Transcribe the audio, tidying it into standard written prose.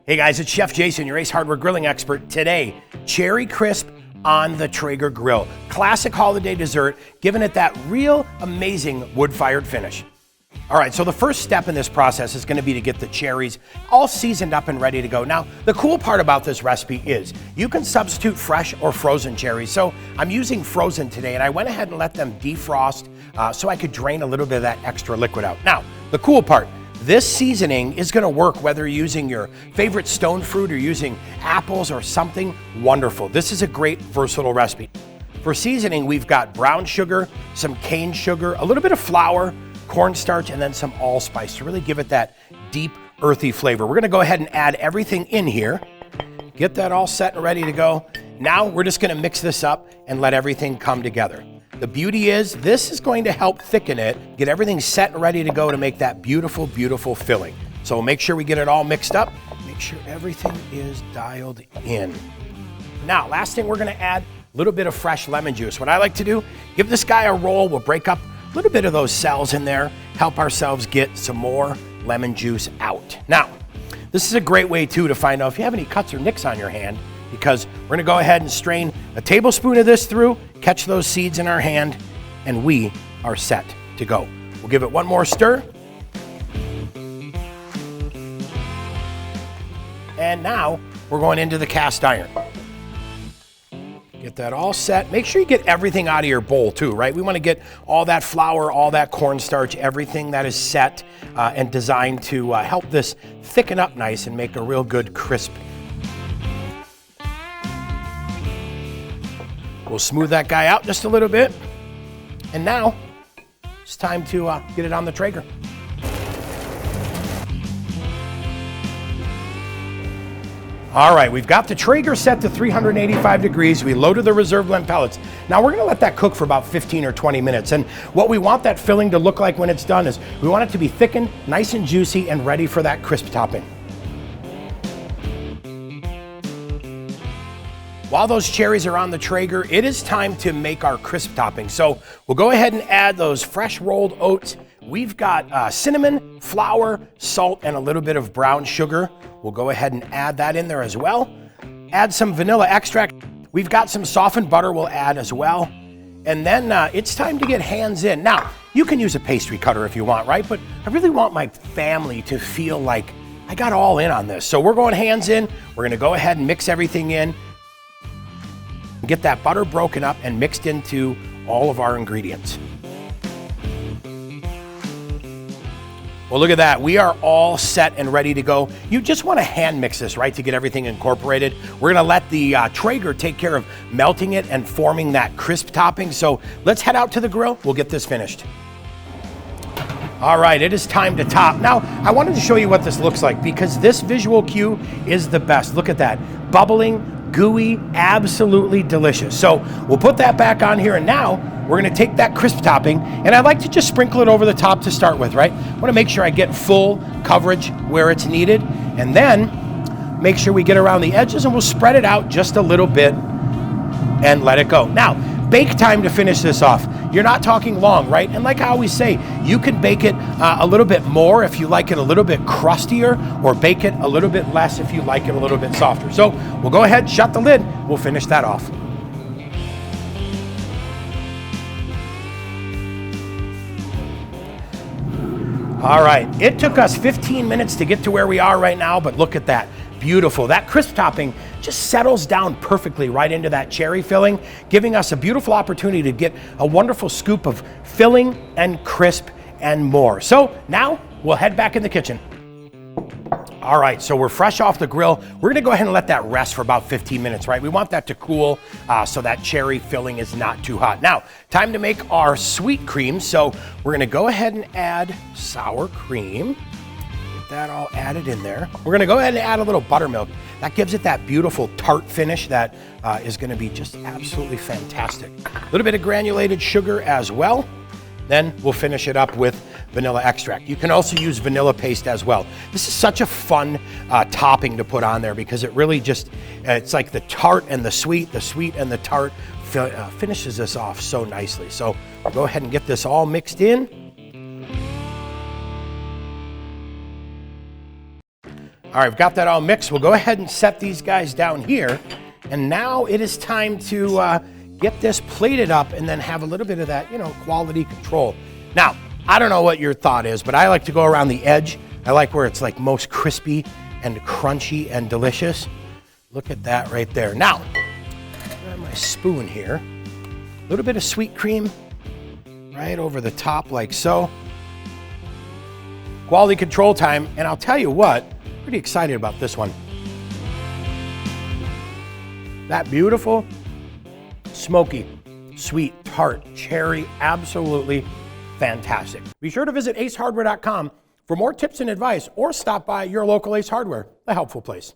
Hey guys, it's Chef Jason, your Ace Hardware grilling expert. Today, cherry crisp on the Traeger grill. Classic holiday dessert, giving it that real amazing wood-fired finish. All right, so the first step in this process is gonna be to get the cherries all seasoned up and ready to go. Now, the cool part about this recipe is you can substitute fresh or frozen cherries. So I'm using frozen today, and I went ahead and let them defrost so I could drain a little bit of that extra liquid out. Now, the cool part, this seasoning is gonna work whether you're using your favorite stone fruit or using apples or something wonderful. This is a great versatile recipe. For seasoning, we've got brown sugar, some cane sugar, a little bit of flour, cornstarch, and then some allspice to really give it that deep, earthy flavor. We're gonna go ahead and add everything in here, get that all set and ready to go. Now we're just gonna mix this up and let everything come together. The beauty is this is going to help thicken it, get everything set and ready to go to make that beautiful, beautiful filling. So make sure we get it all mixed up, make sure everything is dialed in. Now, last thing we're gonna add, a little bit of fresh lemon juice. What I like to do, give this guy a roll, we'll break up a little bit of those cells in there, help ourselves get some more lemon juice out. Now, this is a great way too to find out if you have any cuts or nicks on your hand, because we're gonna go ahead and strain a tablespoon of this through, catch those seeds in our hand, and we are set to go. We'll give it one more stir. And now we're going into the cast iron. Get that all set. Make sure you get everything out of your bowl too, right? We wanna get all that flour, all that cornstarch, everything that is set and designed to help this thicken up nice and make a real good crisp. We'll smooth that guy out just a little bit. And now it's time to get it on the Traeger. All right, we've got the Traeger set to 385 degrees. We loaded the reserve blend pellets. Now we're gonna let that cook for about 15 or 20 minutes. And what we want that filling to look like when it's done is we want it to be thickened, nice and juicy, and ready for that crisp topping. While those cherries are on the Traeger, it is time to make our crisp topping. So we'll go ahead and add those fresh rolled oats. We've got cinnamon, flour, salt, and a little bit of brown sugar. We'll go ahead and add that in there as well. Add some vanilla extract. We've got some softened butter we'll add as well. And then it's time to get hands in. Now, you can use a pastry cutter if you want, right? But I really want my family to feel like I got all in on this. So we're going hands in. We're gonna go ahead and mix everything in. Get that butter broken up and mixed into all of our ingredients. Well, look at that. We are all set and ready to go. You just want to hand mix this, right, to get everything incorporated. We're going to let the Traeger take care of melting it and forming that crisp topping. So let's head out to the grill. We'll get this finished. All right, it is time to top. Now, I wanted to show you what this looks like because this visual cue is the best. Look at that. Bubbling, gooey, absolutely delicious. So we'll put that back on here, and now we're gonna take that crisp topping, and I like to just sprinkle it over the top to start with, right? I wanna make sure I get full coverage where it's needed, and then make sure we get around the edges, and we'll spread it out just a little bit and let it go. Now, bake time to finish this off. You're not talking long, right? And like I always say, you can bake it a little bit more if you like it a little bit crustier, or bake it a little bit less if you like it a little bit softer. So we'll go ahead, shut the lid, we'll finish that off. All right, it took us 15 minutes to get to where we are right now, but look at that. Beautiful. That crisp topping just settles down perfectly right into that cherry filling, giving us a beautiful opportunity to get a wonderful scoop of filling and crisp and more. So now we'll head back in the kitchen. All right, so we're fresh off the grill. We're gonna go ahead and let that rest for about 15 minutes, right? We want that to cool so that cherry filling is not too hot. Now, time to make our sweet cream. So we're gonna go ahead and add sour cream. That all added in there. We're gonna go ahead and add a little buttermilk. That gives it that beautiful tart finish that is gonna be just absolutely fantastic. A little bit of granulated sugar as well. Then we'll finish it up with vanilla extract. You can also use vanilla paste as well. This is such a fun topping to put on there because it really just, it's like the tart and the sweet and the tart finishes this off so nicely. So we'll go ahead and get this all mixed in. All right, I've got that all mixed. We'll go ahead and set these guys down here. And now it is time to get this plated up and then have a little bit of that, quality control. Now, I don't know what your thought is, but I like to go around the edge. I like where it's like most crispy and crunchy and delicious. Look at that right there. Now, grab my spoon here. A little bit of sweet cream right over the top like so. Quality control time, and I'll tell you what, pretty excited about this one. That beautiful, smoky, sweet, tart, cherry, absolutely fantastic. Be sure to visit acehardware.com for more tips and advice, or stop by your local Ace Hardware, the helpful place.